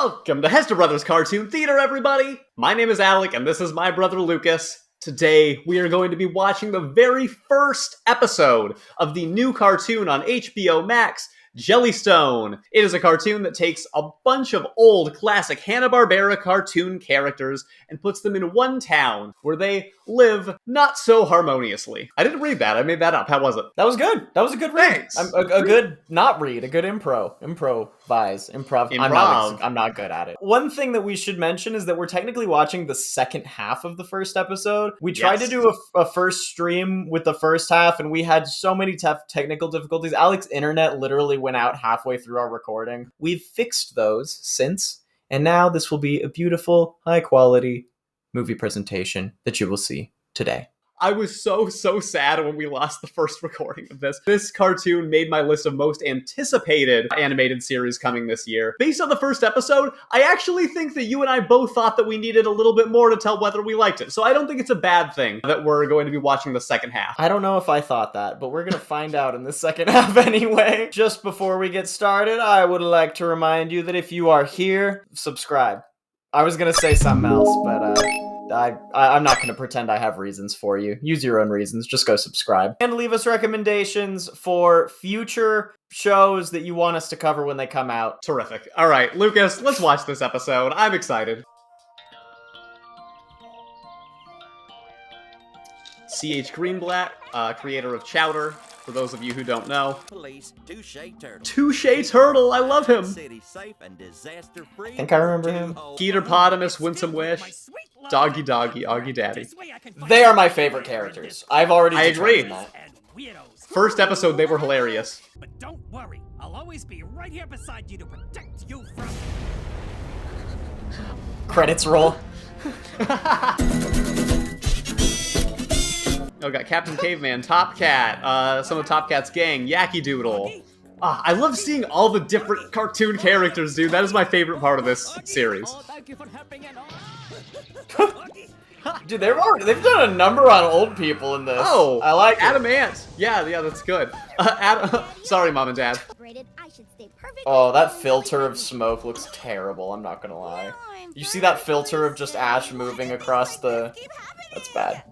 Welcome to Hester Bros Cartoon Theater, everybody! My name is Alec, and this is my brother Lucas. Today, we are going to be watching the very first episode of the new cartoon on HBO Max, Jellystone. It is a cartoon that takes a bunch of old classic Hanna-Barbera cartoon characters and puts them in one town where they live not so harmoniously. I didn't read that. I made that up. How was it? That was good. That was a good read. Thanks. A good not read. A good improvise. I'm not good at it. One thing that we should mention is that we're technically watching the second half of the first episode. We tried to do a first stream with the first half, and we had so many technical difficulties. Alec's internet literally went out halfway through our recording. We've fixed those since, and now this will be a beautiful, high-quality movie presentation that you will see today. I was so sad when we lost the first recording of this. This cartoon made my list of most anticipated animated series coming this year. Based on the first episode, I actually think that you and I both thought that we needed a little bit more to tell whether we liked it. So I don't think it's a bad thing that we're going to be watching the second half. I don't know if I thought that, but we're going to find out in the second half anyway. Just before we get started, I would like to remind you that if you are here, subscribe. I was going to say something else, but I'm not going to pretend I have reasons for you. Use your own reasons. Just go subscribe. And leave us recommendations for future shows that you want us to cover when they come out. Terrific. All right, Lucas, let's watch this episode. I'm excited. C.H. Greenblatt, creator of Chowder, for those of you who don't know. Police, Touche Turtle, I love him. City safe and disaster free. I think I remember him. Peterpotamus, Winsome Wish, Doggy Doggy, Augie Daddy. They are my favorite characters. I've already agree. that. First episode, they were hilarious. But don't worry, I'll always be right here beside you to protect you from... Credits roll. Oh, got Captain Caveman, Top Cat, some of Top Cat's gang, Yacky Doodle. I love seeing all the different cartoon characters, dude. That is my favorite part of this series. Dude, they've done a number on old people in this. Oh, I like Adam Ant. Yeah, that's good. Sorry, Mom and Dad. Oh, that filter of smoke looks terrible, I'm not gonna lie. You see that filter of just ash moving across the... That's bad.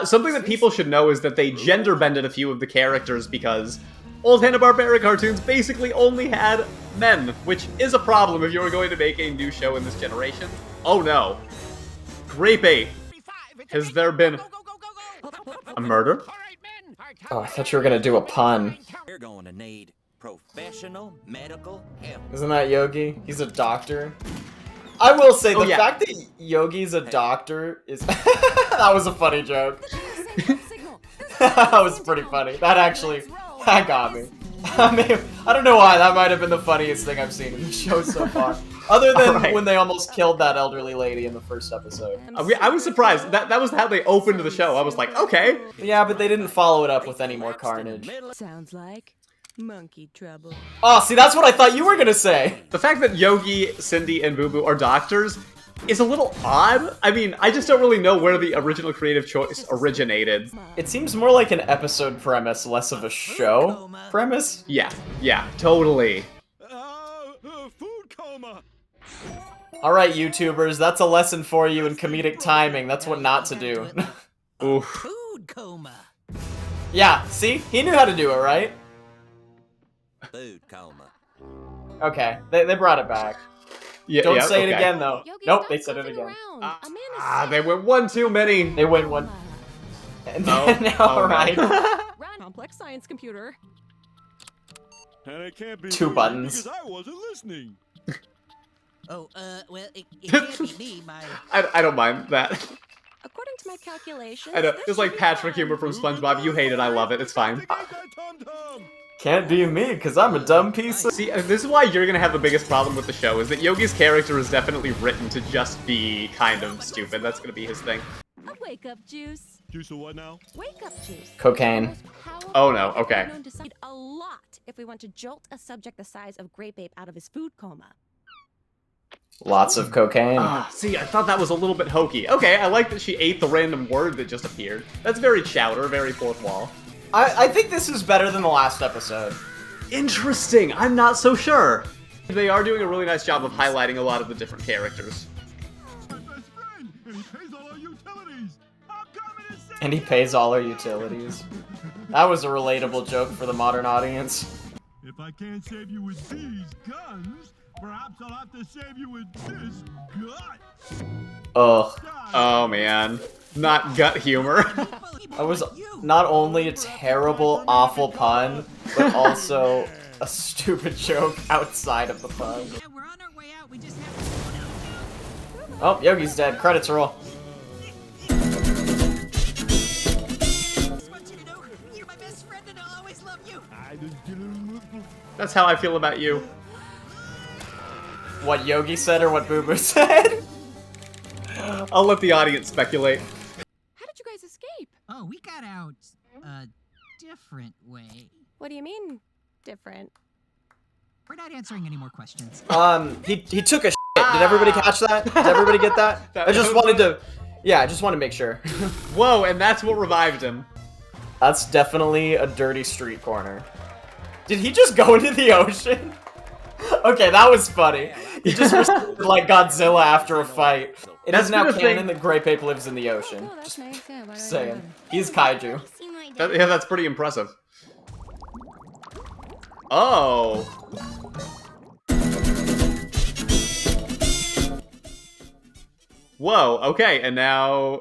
Something that people should know is that they gender-bended a few of the characters because old Hanna-Barbera cartoons basically only had men, which is a problem if you were going to make a new show in this generation. Oh no. Grape Ape. Has there been a murder? Oh, I thought you were gonna do a pun. You're going to need professional medical help. Isn't that Yogi? He's a doctor. I will say, the fact that Yogi's a doctor is... That was a funny joke. That was pretty funny. That got me. I don't know why, that might have been the funniest thing I've seen in the show so far. Other than when they almost killed that elderly lady in the first episode. I was surprised. That was how they opened the show. I was like, okay. Yeah, but they didn't follow it up with any more carnage. Sounds like monkey trouble. Oh, see, that's what I thought you were gonna say. The fact that Yogi, Cindy, and Boo Boo are doctors is a little odd. I mean, I just don't really know where the original creative choice originated. It seems more like an episode premise, less of a show premise. Yeah, totally. Food coma. Alright, YouTubers, that's a lesson for you in comedic timing. That's what not to do. Oof. Food coma. Yeah, see? He knew how to do it, right? Food coma. Okay, they brought it back. Yeah, Don't say it again, though. Yogi, Nope, stop they said it goofing again. around. They went one too many. They win one. And then, Oh, alright. Run, complex science computer. And it can't be Two me buttons. because I wasn't listening. Oh, well, it can't be me, my... I don't mind that. According to my calculations, I know. this It's like should be Patrick fine. Humor from SpongeBob. You hate it. I love it. It's fine. Can't be me, because I'm a dumb piece of... See, this is why you're gonna have the biggest problem with the show, is that Yogi's character is definitely written to just be kind of stupid. That's gonna be his thing. A wake-up juice. Juice of what now? Wake-up juice. Cocaine. Oh, no, okay. Known to succeed a lot if we want to jolt a subject the size of Grape Ape out of his food coma. Lots of cocaine. See, I thought that was a little bit hokey. Okay, I like that she ate the random word that just appeared. That's very Chowder, very fourth wall. I think this is better than the last episode. Interesting. I'm not so sure. They are doing a really nice job of highlighting a lot of the different characters. And he pays all our utilities. That was a relatable joke for the modern audience. If I can't save you with these guns, perhaps I'll have to save you with this gut. Ugh. Oh man. Not gut humor. That was not only a terrible, awful pun, but also a stupid joke outside of the pun. Yeah, we're on our way out. We just have to... Oh, Yogi's dead. Credits roll. Just want you to know you're my best friend and I'll always love you. That's how I feel about you. What Yogi said or what Boo Boo said? I'll let the audience speculate. How did you guys escape? Oh, we got out a different way. What do you mean, different? We're not answering any more questions. He took a shit. Did everybody catch that? Did everybody get that? I just wanted to make sure. Whoa, and that's what revived him. That's definitely a dirty street corner. Did he just go into the ocean? Okay, that was funny. He just responded like Godzilla after a fight. It is now canon that Grape Ape lives in the ocean. Oh, that's nice. Yeah, why do I know Saying. that? He's kaiju. Yeah, that's pretty impressive. Oh. Whoa, okay, and now...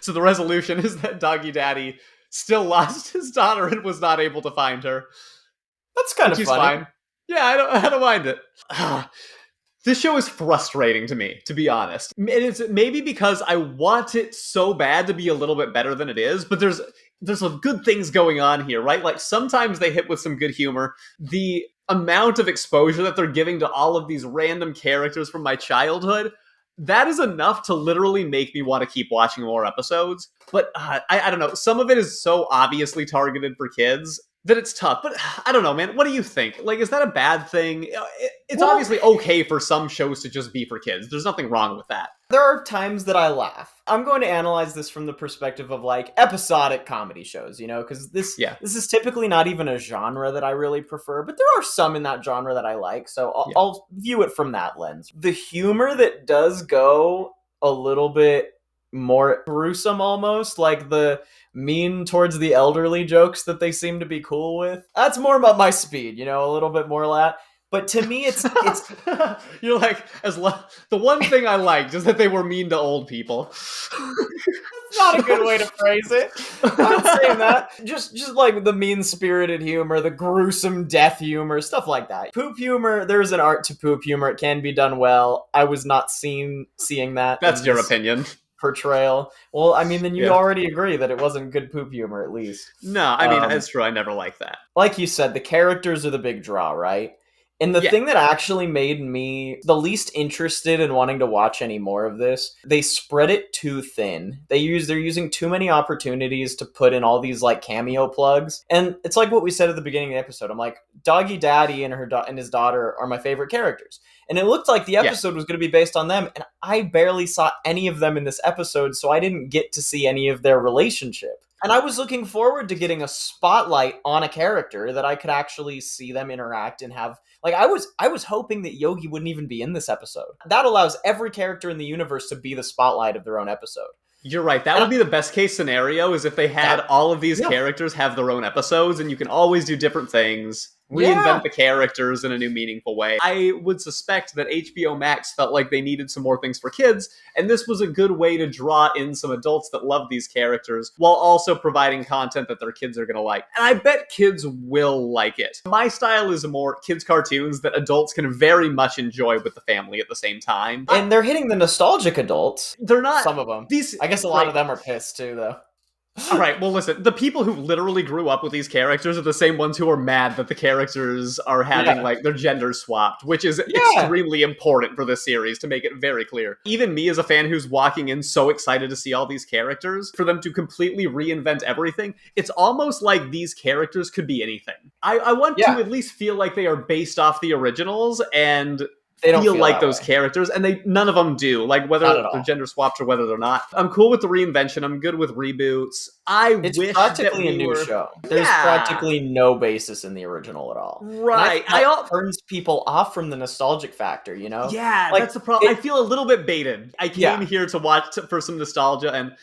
so the resolution is that Doggy Daddy still lost his daughter and was not able to find her. That's kind of Which is funny. fine. Yeah, I don't mind it. This show is frustrating to me, to be honest. It's maybe because I want it so bad to be a little bit better than it is, but there's some good things going on here, right? Like, sometimes they hit with some good humor. The amount of exposure that they're giving to all of these random characters from my childhood, that is enough to literally make me want to keep watching more episodes. But I don't know, some of it is so obviously targeted for kids that it's tough. But I don't know, man. What do you think? Like, is that a bad thing? It's obviously okay for some shows to just be for kids. There's nothing wrong with that. There are times that I laugh. I'm going to analyze this from the perspective of like episodic comedy shows, you know, because this is typically not even a genre that I really prefer, but there are some in that genre that I like, so I'll view it from that lens. The humor that does go a little bit more gruesome almost, like the mean towards the elderly jokes that they seem to be cool with, that's more about my speed, you know, a little bit more of that. But to me, it's you're like, the one thing I liked is that they were mean to old people. That's not a good way to phrase it. I'm saying that. Just like the mean-spirited humor, the gruesome death humor, stuff like that. Poop humor, there's an art to poop humor. It can be done well. I was not seeing that. That's your opinion. Portrayal. Well, I mean, then you already agree that it wasn't good poop humor, at least. No, I mean, that's true. I never liked that. Like you said, the characters are the big draw, right? And the thing that actually made me the least interested in wanting to watch any more of this, they spread it too thin. They're using too many opportunities to put in all these like cameo plugs. And it's like what we said at the beginning of the episode. I'm like, Doggy Daddy and and his daughter are my favorite characters. And it looked like the episode was going to be based on them. And I barely saw any of them in this episode, so I didn't get to see any of their relationship. And I was looking forward to getting a spotlight on a character that I could actually see them interact and have. Like, I was hoping that Yogi wouldn't even be in this episode. That allows every character in the universe to be the spotlight of their own episode. You're right. That would be the best case scenario, is if they had all of these characters have their own episodes, and you can always do different things, reinvent the characters in a new, meaningful way. I would suspect that HBO Max felt like they needed some more things for kids, and this was a good way to draw in some adults that love these characters, while also providing content that their kids are going to like. And I bet kids will like it. My style is more kids' cartoons that adults can very much enjoy with the family at the same time. And they're hitting the nostalgic adults. They're not. Some of them. I guess a lot of them are pissed too, though. All right, well, listen, the people who literally grew up with these characters are the same ones who are mad that the characters are having, like, their genders swapped, which is extremely important for this series, to make it very clear. Even me as a fan who's walking in so excited to see all these characters, for them to completely reinvent everything, it's almost like these characters could be anything. I want to at least feel like they are based off the originals, and They don't feel feel like that those way. characters, and none of them do. Like, whether Not at all. they're gender swapped or whether they're not. I'm cool with the reinvention. I'm good with reboots. It's wish practically that a new were... show. There's practically no basis in the original at all. Right. And I feel that turns people off from the nostalgic factor, you know? Yeah, Like, that's the problem. I feel a little bit baited. I came Yeah. here to watch for some nostalgia, and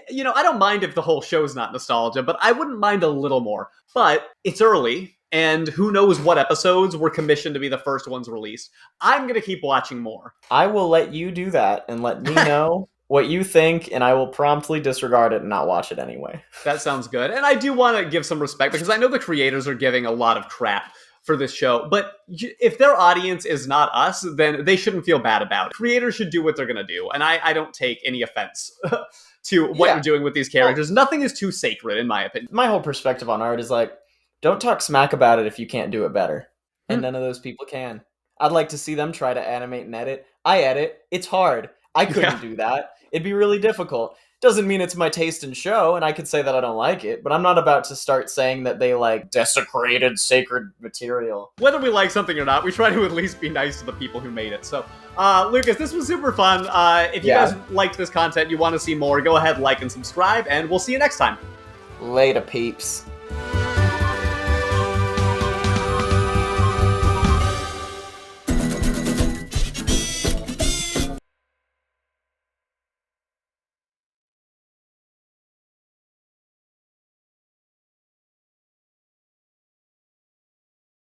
you know, I don't mind if the whole show's not nostalgia, but I wouldn't mind a little more. But it's early, and who knows what episodes were commissioned to be the first ones released. I'm gonna keep watching more. I will let you do that and let me know what you think, and I will promptly disregard it and not watch it anyway. That sounds good. And I do want to give some respect, because I know the creators are giving a lot of crap for this show, but if their audience is not us, then they shouldn't feel bad about it. Creators should do what they're gonna do, and I don't take any offense to what you're doing with these characters. Nothing is too sacred, in my opinion. My whole perspective on art is like, don't talk smack about it if you can't do it better. And none of those people can. I'd like to see them try to animate and edit. I edit. It's hard. I couldn't do that. It'd be really difficult. Doesn't mean it's my taste in show, and I could say that I don't like it, but I'm not about to start saying that they, like, desecrated sacred material. Whether we like something or not, we try to at least be nice to the people who made it. So, Lucas, this was super fun. If you guys liked this content, you want to see more, go ahead, like, and subscribe, and we'll see you next time. Later, peeps.